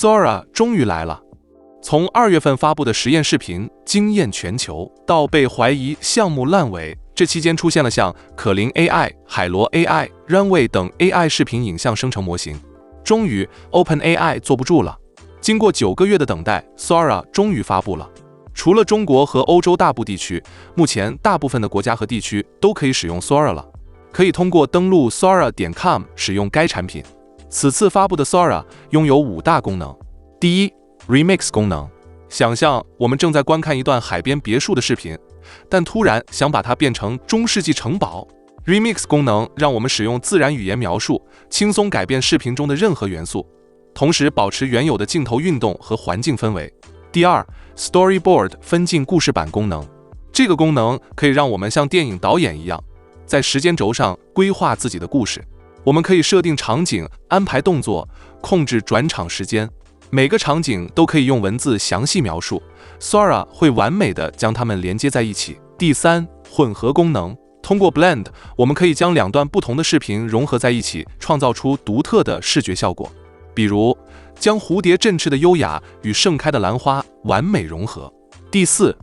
Sora 终于来了。从2月份发布的实验视频惊艳全球，到被怀疑项目烂尾，这期间出现了像可伶 AI、海螺 AI、Runway 等 AI 视频影像生成模型。终于 OpenAI 坐不住了，经过9个月的等待 ，Sora 终于发布了。除了中国和欧洲大部地区，目前大部分的国家和地区都可以使用 Sora 了，可以通过登录 Sora.com 使用该产品。此次发布的 Sora 拥有5大功能。第一 ，Remix 功能。想象我们正在观看一段海边别墅的视频，但突然想把它变成中世纪城堡。Remix 功能让我们使用自然语言描述，轻松改变视频中的任何元素，同时保持原有的镜头运动和环境氛围。第二 ，Storyboard 分镜故事板功能。这个功能可以让我们像电影导演一样，在时间轴上规划自己的故事。我们可以设定场景，安排动作，控制转场时间。每个场景都可以用文字详细描述 ，Sora 会完美的将它们连接在一起。第三，混合功能。通过 Blend， 我们可以将2段不同的视频融合在一起，创造出独特的视觉效果。比如，将蝴蝶振翅的优雅与盛开的兰花完美融合。第四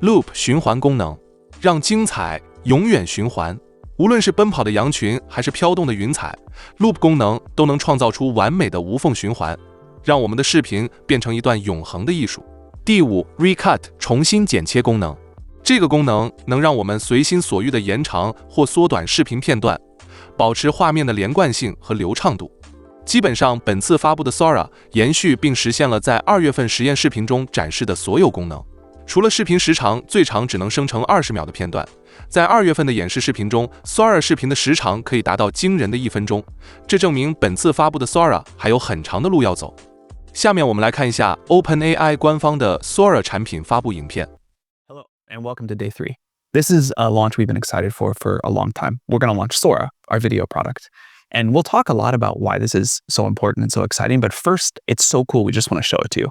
，Loop 循环功能，让精彩永远循环。无论是奔跑的羊群，还是飘动的云彩 ，Loop 功能都能创造出完美的无缝循环，让我们的视频变成一段永恒的艺术。第五 ，Recut 重新剪切功能。这个功能能让我们随心所欲地延长或缩短视频片段，保持画面的连贯性和流畅度。基本上，本次发布的 Sora 延续并实现了在2月份实验视频中展示的所有功能。除了视频时长最长只能生成20秒的片段，在2月份的演示视频中 ，Sora 视频的时长可以达到惊人的1分钟。这证明本次发布的 Sora 还有很长的路要走。下面我们来看一下 OpenAI 官方的 Sora 产品发布影片。And welcome to day 3. This is a launch we've been excited for a long time. We're going to launch Sora, our video product. And we'll talk a lot about why this is so important and so exciting. But first, it's so cool, we just want to show it to you.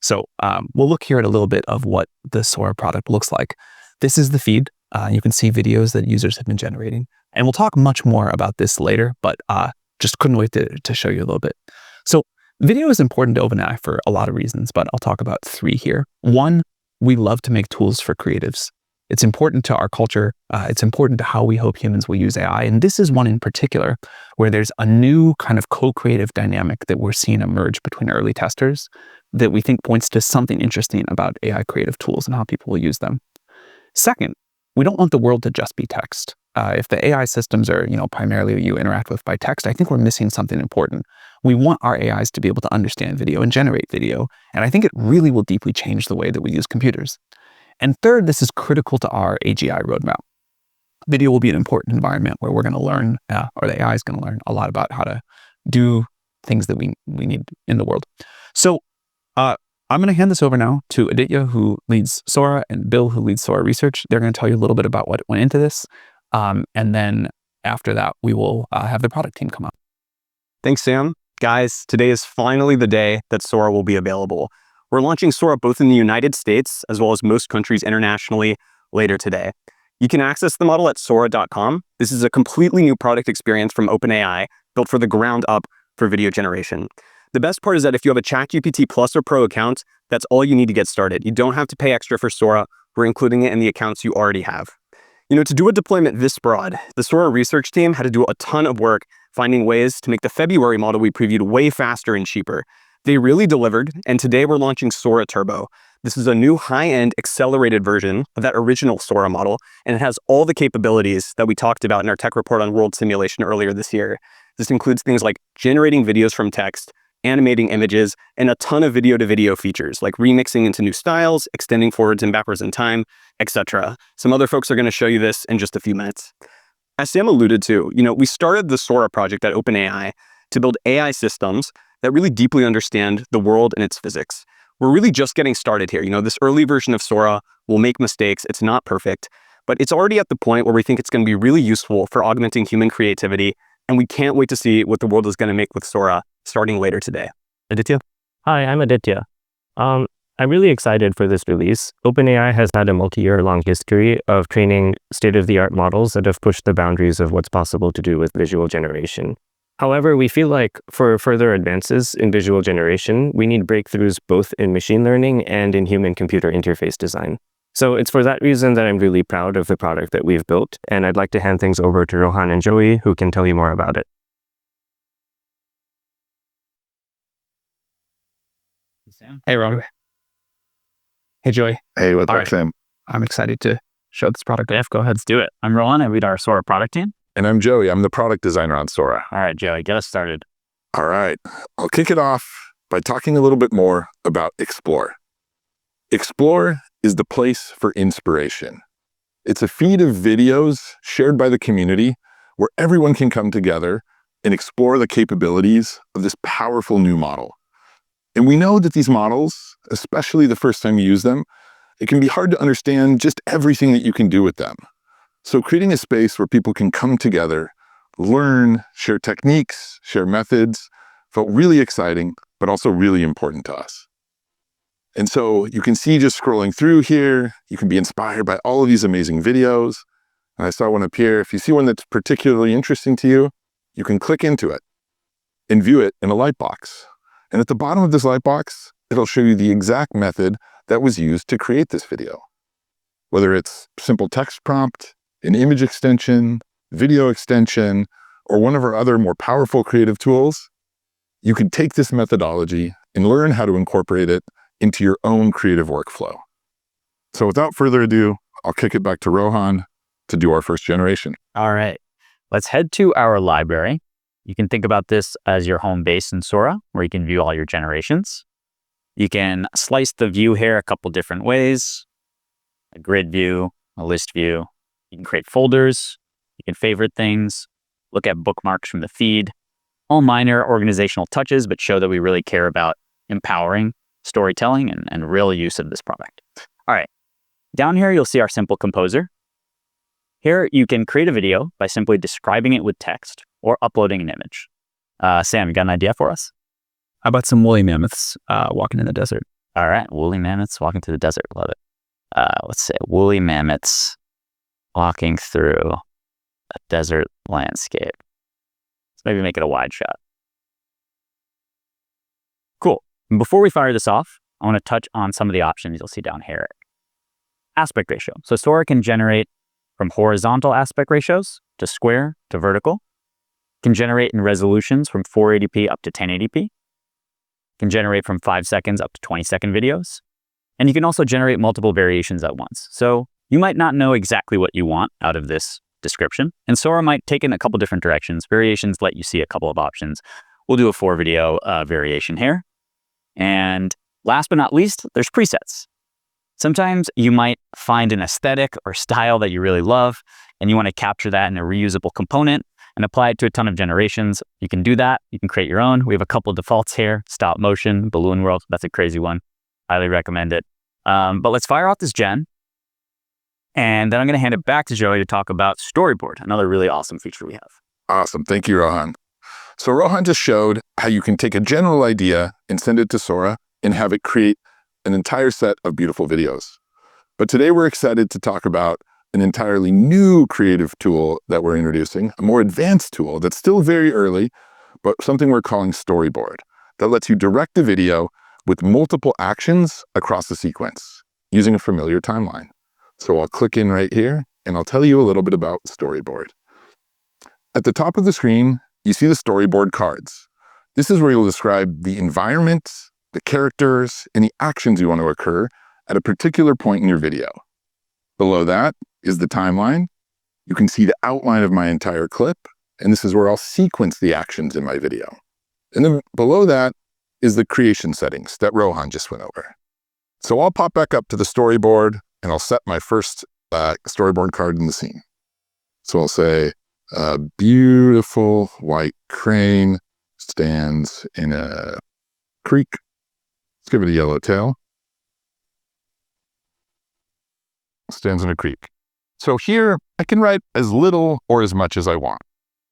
So we'll look here at a little bit of what the Sora product looks like. This is the feed. You can see videos that users have been generating. And we'll talk much more about this later, but just couldn't wait to show you a little bit. So video is important to OpenAI for a lot of reasons, but I'll talk about 3 here. One, we love to make tools for creatives. It's important to our culture. It's important to how we hope humans will use AI. And this is one in particular where there's a new kind of co-creative dynamic that we're seeing emerge between early testers that we think points to something interesting about AI creative tools and how people will use them. Second, we don't want the world to just be text. If the AI systems are, primarily you interact with by text, I think we're missing something important. We want our AIs to be able to understand video and generate video, and I think it really will deeply change the way that we use computers. And third, this is critical to our AGI roadmap. Video will be an important environment where we're going to learn, or the AI is going to learn a lot about how to do things that we need in the world. So I'm going to hand this over now to Aditya, who leads Sora, and Bill, who leads Sora research. They're going to tell you a little bit about what went into this. And then after that, we will have the product team come out. Thanks, Sam. Guys, today is finally the day that Sora will be available. We're launching Sora both in the United States as well as most countries internationally later today. You can access the model at Sora.com. This is a completely new product experience from OpenAI, built for the ground up for video generation. The best part is that if you have a ChatGPT Plus or Pro account, that's all you need to get started. You don't have to pay extra for Sora. We're including it in the accounts you already have. To do a deployment this broad, the Sora research team had to do a ton of work finding ways to make the February model we previewed way faster and cheaper. They really delivered, and today we're launching Sora Turbo. This is a new high-end accelerated version of that original Sora model, and it has all the capabilities that we talked about in our tech report on World Simulation earlier this year. This includes things like generating videos from text, animating images, and a ton of video-to-video features like remixing into new styles, extending forwards and backwards in time, etc. Some other folks are going to show you this in just a few minutes. As Sam alluded to, we started the Sora project at OpenAI to build AI systems that really deeply understand the world and its physics. We're really just getting started here. This early version of Sora will make mistakes. It's not perfect, but it's already at the point where we think it's going to be really useful for augmenting human creativity, and we can't wait to see what the world is going to make with Sora starting later today. Aditya? Hi, I'm Aditya. I'm really excited for this release. OpenAI has had a multi-year-long history of training state-of-the-art models that have pushed the boundaries of what's possible to do with visual generation. However, we feel like for further advances in visual generation, we need breakthroughs both in machine learning and in human-computer interface design. So it's for that reason that I'm really proud of the product that we've built, and I'd like to hand things over to Rohan and Joey, who can tell you more about it. Hey, Rob. Hey, Joey. Hey, what's All up, right. Sam? I'm excited to show this product. Jeff, go ahead, let's do it. I'm Rohan. I lead our Sora product team. And I'm Joey. I'm the product designer on Sora. All right, Joey, get us started. All right. I'll kick it off by talking a little bit more about Explore. Explore is the place for inspiration. It's a feed of videos shared by the community where everyone can come together and explore the capabilities of this powerful new model. And we know that these models, especially the first time you use them, it can be hard to understand just everything that you can do with them. So creating a space where people can come together, learn, share techniques, share methods, felt really exciting, but also really important to us. And so you can see just scrolling through here, you can be inspired by all of these amazing videos. And I saw one up here. If you see one that's particularly interesting to you, you can click into it and view it in a lightbox. And at the bottom of this lightbox, it'll show you the exact method that was used to create this video. Whether it's simple text prompt, an image extension, video extension, or one of our other more powerful creative tools, you can take this methodology and learn how to incorporate it into your own creative workflow. So without further ado, I'll kick it back to Rohan to do our first generation. All right, let's head to our library. You can think about this as your home base in Sora, where you can view all your generations. You can slice the view here a couple different ways. A grid view, a list view. You can create folders. You can favorite things, look at bookmarks from the feed. All minor organizational touches, but show that we really care about empowering storytelling and real use of this product. All right, down here, you'll see our simple composer. Here, you can create a video by simply describing it with text or uploading an image. Sam, you got an idea for us? How about some woolly mammoths walking in the desert? All right, woolly mammoths walking through the desert. Love it. Let's say woolly mammoths walking through a desert landscape. Let's maybe make it a wide shot. Cool. And before we fire this off, I want to touch on some of the options you'll see down here. Aspect ratio. So Sora can generate from horizontal aspect ratios to square to vertical. Can generate in resolutions from 480p up to 1080p. Can generate from 5 seconds up to 20-second videos. And you can also generate multiple variations at once. So you might not know exactly what you want out of this description, and Sora might take in a couple different directions. Variations let you see a couple of options. We'll do a 4-video variation here. And last but not least, there's presets. Sometimes you might find an aesthetic or style that you really love, and you want to capture that in a reusable component and apply it to a ton of generations. You can do that. You can create your own. We have a couple defaults here: stop motion, balloon world. That's a crazy one. Highly recommend it. But let's fire off this gen. And then I'm going to hand it back to Joey to talk about Storyboard, another really awesome feature we have. Awesome. Thank you, Rohan. So Rohan just showed how you can take a general idea and send it to Sora and have it create an entire set of beautiful videos. But today we're excited to talk about an entirely new creative tool that we're introducing, a more advanced tool that's still very early, but something we're calling Storyboard, that lets you direct a video with multiple actions across the sequence using a familiar timeline. So I'll click in right here and I'll tell you a little bit about Storyboard. At the top of the screen, you see the Storyboard cards. This is where you'll describe the environment, the characters, and the actions you want to occur at a particular point in your video. Below that is the timeline. You can see the outline of my entire clip, and this is where I'll sequence the actions in my video. And then below that is the creation settings that Rohan just went over. So I'll pop back up to the storyboard and I'll set my first storyboard card in the scene. So I'll say, a beautiful white crane stands in a creek. Let's give it a yellow tail. Stands in a creek. So here I can write as little or as much as I want.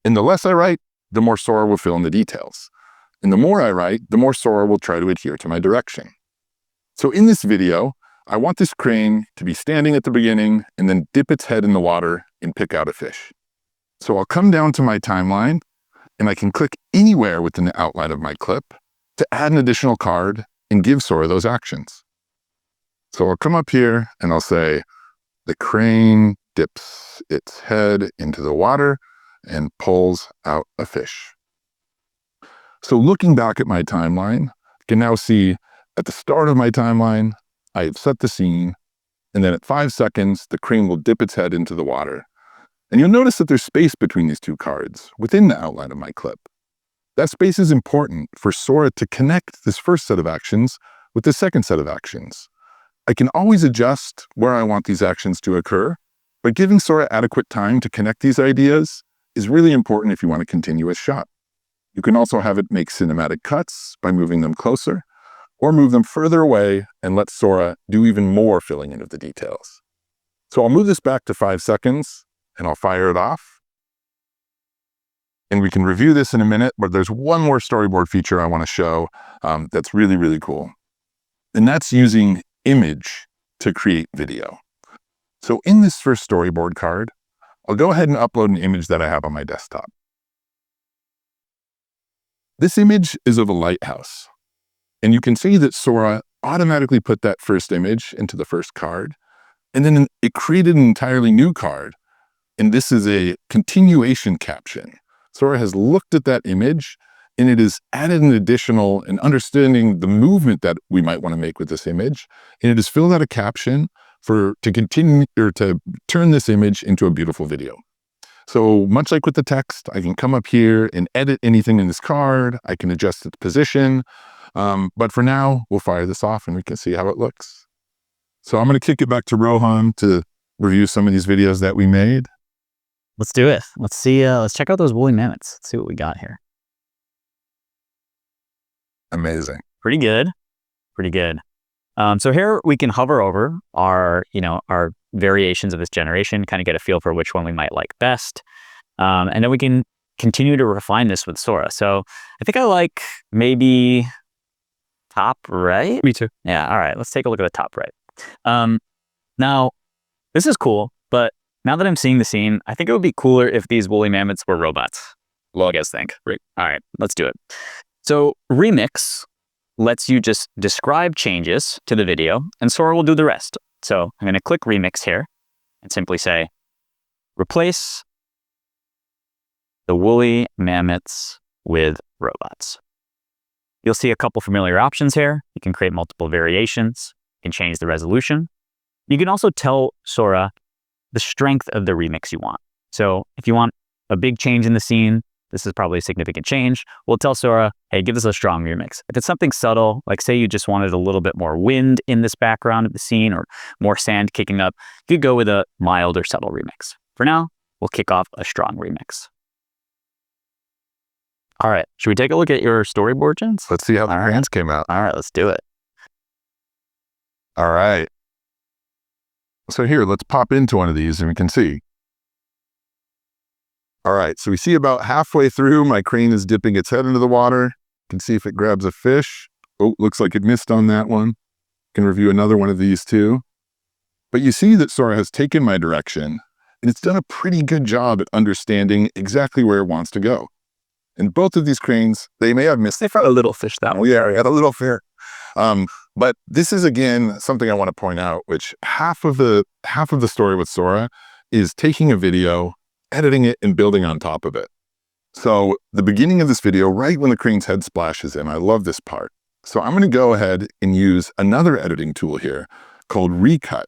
And the less I write, the more Sora will fill in the details. And the more I write, the more Sora will try to adhere to my direction. So in this video, I want this crane to be standing at the beginning and then dip its head in the water and pick out a fish. So I'll come down to my timeline and I can click anywhere within the outline of my clip to add an additional card and give Sora those actions. So I'll come up here and I'll say, the crane dips its head into the water and pulls out a fish. So looking back at my timeline, I can now see at the start of my timeline, I have set the scene, and then at 5 seconds, the crane will dip its head into the water. And you'll notice that there's space between these two cards within the outline of my clip. That space is important for Sora to connect this first set of actions with the second set of actions. I can always adjust where I want these actions to occur, but giving Sora adequate time to connect these ideas is really important if you want a continuous shot. You can also have it make cinematic cuts by moving them closer, or move them further away and let Sora do even more filling in of the details. So I'll move this back to 5 seconds, and I'll fire it off. And we can review this in a minute, but there's one more storyboard feature I want to show that's really, really cool. And that's using image to create video. So in this first storyboard card, I'll go ahead and upload an image that I have on my desktop. This image is of a lighthouse. And you can see that Sora automatically put that first image into the first card, and then it created an entirely new card. And this is a continuation caption. Sora has looked at that image, and it has added an additional and understanding the movement that we might want to make with this image. And it has filled out a caption to continue or to turn this image into a beautiful video. So much like with the text, I can come up here and edit anything in this card. I can adjust its position. But for now, we'll fire this off and we can see how it looks. So I'm going to kick it back to Rohan to review some of these videos that we made. Let's do it. Let's see. Let's check out those woolly mammoths. Let's see what we got here. Amazing. Pretty good. Pretty good. So here we can hover over our variations of this generation, kind of get a feel for which one we might like best. And then we can continue to refine this with Sora. So I think I like maybe top right. Me too. Yeah. All right. Let's take a look at the top right. Now, this is cool, but now that I'm seeing the scene, I think it would be cooler if these woolly mammoths were robots. What do you guys think? Great. All right. Let's do it. So Remix lets you just describe changes to the video, and Sora will do the rest. So I'm going to click Remix here and simply say, replace the woolly mammoths with robots. You'll see a couple familiar options here. You can create multiple variations. You can change the resolution. You can also tell Sora the strength of the remix you want. So if you want a big change in the scene, this is probably a significant change, we'll tell Sora, hey, give us a strong remix. If it's something subtle, like say you just wanted a little bit more wind in this background of the scene or more sand kicking up, you could go with a mild or subtle remix. For now, we'll kick off a strong remix. All right, should we take a look at your storyboard, Jens? Let's see how the hands came out. All right, let's do it. All right. So here, let's pop into one of these and we can see. All right, so we see about halfway through, my crane is dipping its head into the water. You can see if it grabs a fish. Oh, looks like it missed on that one. Can review another one of these too. But you see that Sora has taken my direction, and it's done a pretty good job at understanding exactly where it wants to go. And both of these cranes, they may have missed. They found a little fish that one. Yeah, I got a little fair. But this is, again, something I want to point out, which half of the story with Sora is taking a video, editing it, and building on top of it. So the beginning of this video, right when the crane's head splashes in, I love this part. So I'm going to go ahead and use another editing tool here called Recut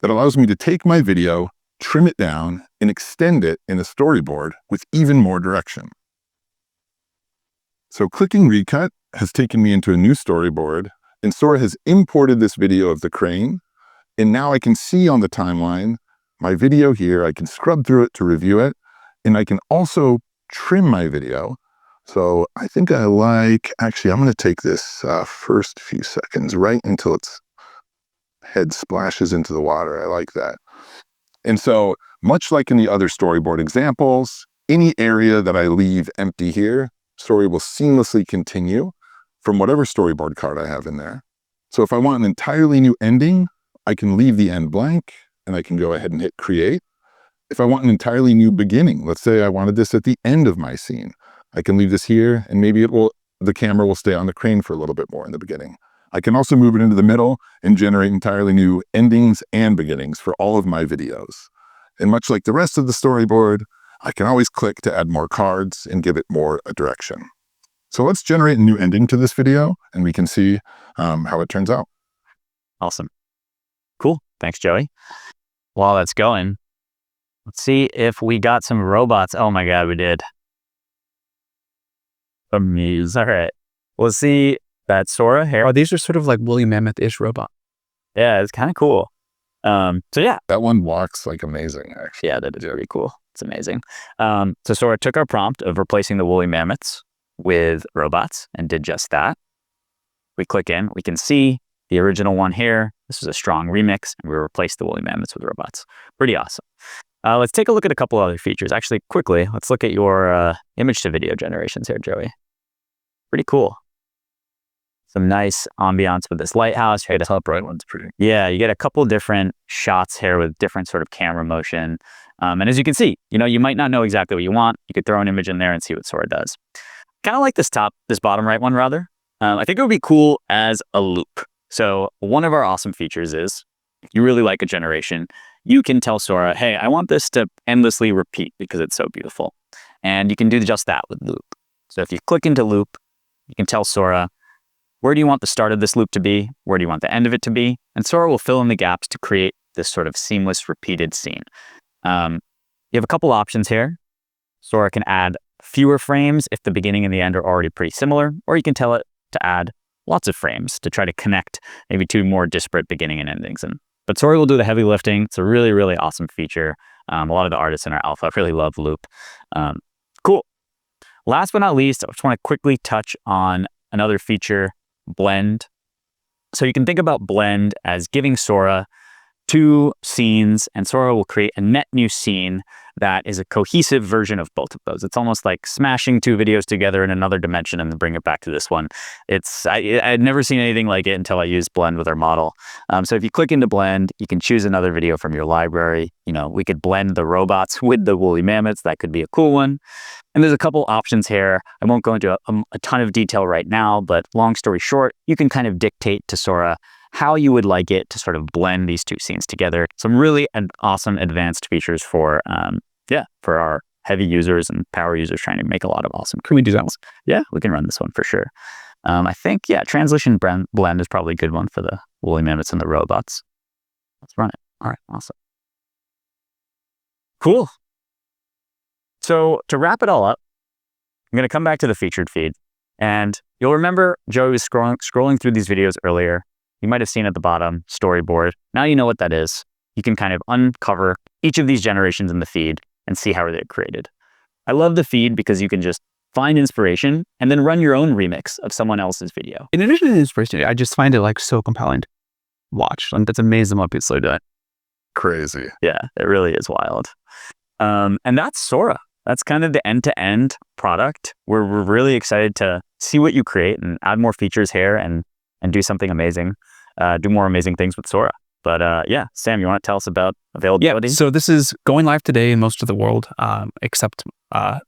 that allows me to take my video, trim it down, and extend it in a storyboard with even more direction. So clicking Recut has taken me into a new storyboard, and Sora has imported this video of the crane. And now I can see on the timeline my video here. I can scrub through it to review it, and I can also trim my video. So I think I like, actually, I'm going to take this first few seconds right until its head splashes into the water. I like that. And so much like in the other storyboard examples, any area that I leave empty here, story will seamlessly continue from whatever storyboard card I have in there. So if I want an entirely new ending, I can leave the end blank and I can go ahead and hit create. If I want an entirely new beginning, let's say I wanted this at the end of my scene, I can leave this here, and maybe the camera will stay on the crane for a little bit more in the beginning. I can also move it into the middle and generate entirely new endings and beginnings for all of my videos. And much like the rest of the storyboard, I can always click to add more cards and give it more a direction. So let's generate a new ending to this video, and we can see how it turns out. Awesome. Cool. Thanks, Joey. While that's going, let's see if we got some robots. Oh my God, we did. Amazing. All right. We'll see that Sora here. Oh, these are sort of like woolly mammoth-ish robot. Yeah, it's kind of cool. So yeah. That one walks like amazing, actually. Yeah, that is very cool. It's amazing. So Sora took our prompt of replacing the woolly mammoths with robots and did just that. We click in, we can see the original one here. This was a strong remix, and we replaced the woolly mammoths with robots. Pretty awesome. Let's take a look at a couple other features. Actually, quickly, let's look at your image to video generations here, Joey. Pretty cool. Some nice ambiance with this lighthouse. The top right one's pretty. Yeah, you get a couple different shots here with different sort of camera motion. And as you can see, you might not know exactly what you want. You could throw an image in there and see what Sora does. Kind of like this bottom right one rather. I think it would be cool as a loop. So one of our awesome features is, if you really like a generation, you can tell Sora, hey, I want this to endlessly repeat because it's so beautiful. And you can do just that with Loop. So if you click into Loop, you can tell Sora, where do you want the start of this loop to be? Where do you want the end of it to be? And Sora will fill in the gaps to create this sort of seamless repeated scene. You have a couple options here. Sora can add fewer frames if the beginning and the end are already pretty similar, or you can tell it to add lots of frames to try to connect maybe two more disparate beginning and endings. But Sora will do the heavy lifting. It's a really, really awesome feature. A lot of the artists in our alpha really love Loop. Cool. Last but not least, I just want to quickly touch on another feature, Blend. So you can think about Blend as giving Sora two scenes, and Sora will create a net new scene that is a cohesive version of both of those. It's almost like smashing two videos together in another dimension and then bring it back to this one. I'd never seen anything like it until I used Blend with our model. So if you click into Blend, you can choose another video from your library. We could blend the robots with the woolly mammoths. That could be a cool one. And there's a couple options here. I won't go into a ton of detail right now, but long story short, you can kind of dictate to Sora how you would like it to sort of blend these two scenes together. Some really awesome advanced features for our heavy users and power users trying to make a lot of awesome. Can we do that one? Yeah, we can run this one for sure. I think, translation blend is probably a good one for the woolly mammoths and the robots. Let's run it. All right, awesome. Cool. So to wrap it all up, I'm going to come back to the featured feed. And you'll remember Joey was scrolling through these videos earlier. You might have seen at the bottom, storyboard. Now you know what that is. You can kind of uncover each of these generations in the feed and see how they're created. I love the feed because you can just find inspiration and then run your own remix of someone else's video. In addition to the inspiration, I just find it so compelling to watch. That's amazing what people are doing. Crazy. Yeah, it really is wild. And that's Sora. That's kind of the end-to-end product. We're really excited to see what you create and add more features here and do something amazing, do more amazing things with Sora. But Sam, you want to tell us about availability? Yeah, so this is going live today in most of the world, except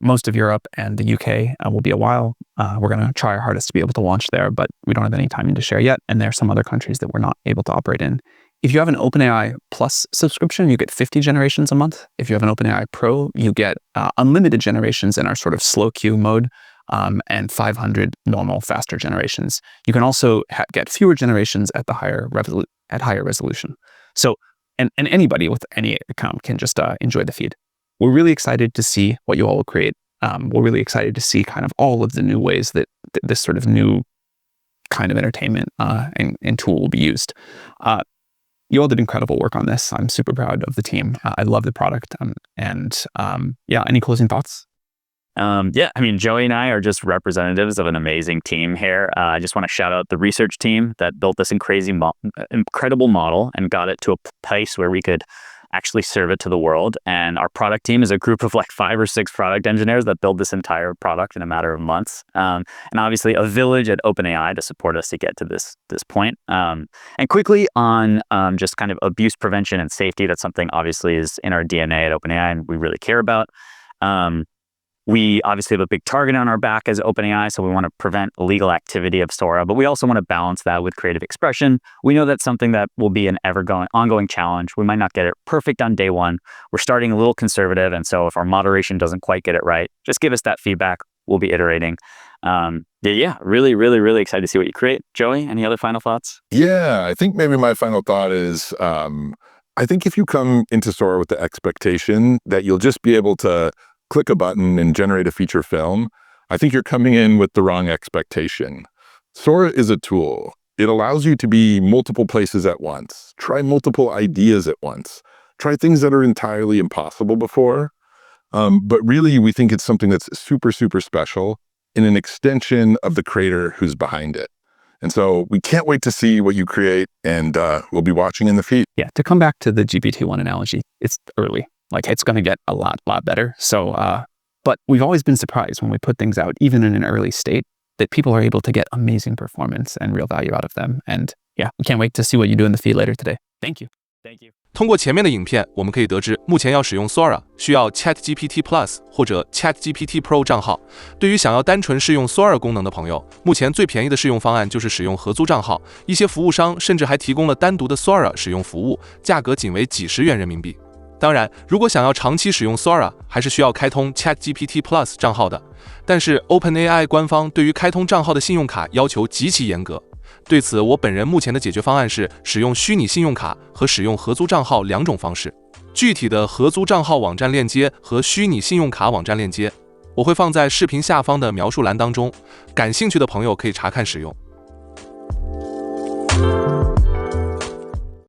most of Europe and the UK will be a while. We're going to try our hardest to be able to launch there, but we don't have any timing to share yet. And there are some other countries that we're not able to operate in. If you have an OpenAI Plus subscription, you get 50 generations a month. If you have an OpenAI Pro, you get unlimited generations in our sort of slow queue mode, and 500 normal, faster generations. You can also get fewer generations at the higher resolution. So, and anybody with any account can just enjoy the feed. We're really excited to see what you all will create. We're really excited to see kind of all of the new ways that this sort of new kind of entertainment and tool will be used. You all did incredible work on this. I'm super proud of the team. I love the product. Any closing thoughts? Joey and I are just representatives of an amazing team here. I just want to shout out the research team that built this incredible model and got it to a place where we could actually serve it to the world. And our product team is a group of 5 or 6 product engineers that build this entire product in a matter of months. And obviously a village at OpenAI to support us to get to this point. And quickly on just kind of abuse prevention and safety, that's something obviously is in our DNA at OpenAI and we really care about. We obviously have a big target on our back as OpenAI, so we want to prevent illegal activity of Sora, but we also want to balance that with creative expression. We know that's something that will be an ongoing challenge. We might not get it perfect on day one. We're starting a little conservative, and so if our moderation doesn't quite get it right, just give us that feedback. We'll be iterating. Really excited to see what you create. Joey, any other final thoughts? Yeah, I think maybe my final thought is, I think if you come into Sora with the expectation that you'll just be able to click a button and generate a feature film, I think you're coming in with the wrong expectation. Sora is a tool. It allows you to be multiple places at once, try multiple ideas at once, try things that are entirely impossible before. But really, we think it's something that's super special and an extension of the creator who's behind it. And so we can't wait to see what you create, and we'll be watching in the feed. Yeah, to come back to the GPT-1 analogy, it's early. Like, it's going to get a lot better. So, but we've always been surprised when we put things out, even in an early state, that people are able to get amazing performance and real value out of them. And yeah, we can't wait to see what you do in the feed later today. Thank you. Thank you. 通过前面的影片，我们可以得知，目前要使用 Sora 需要 ChatGPT Plus 或者 ChatGPT Pro 账号。对于想要单纯试用 Sora 功能的朋友，目前最便宜的试用方案就是使用合租账号。一些服务商甚至还提供了单独的 Sora 使用服务，价格仅为几十元人民币。当然，如果想要长期使用 Sora， 还是需要开通 ChatGPT Plus 账号的。但是 OpenAI 官方对于开通账号的信用卡要求极其严格。对此，我本人目前的解决方案是使用虚拟信用卡和使用合租账号两种方式。具体的合租账号网站链接和虚拟信用卡网站链接，我会放在视频下方的描述栏当中，感兴趣的朋友可以查看使用。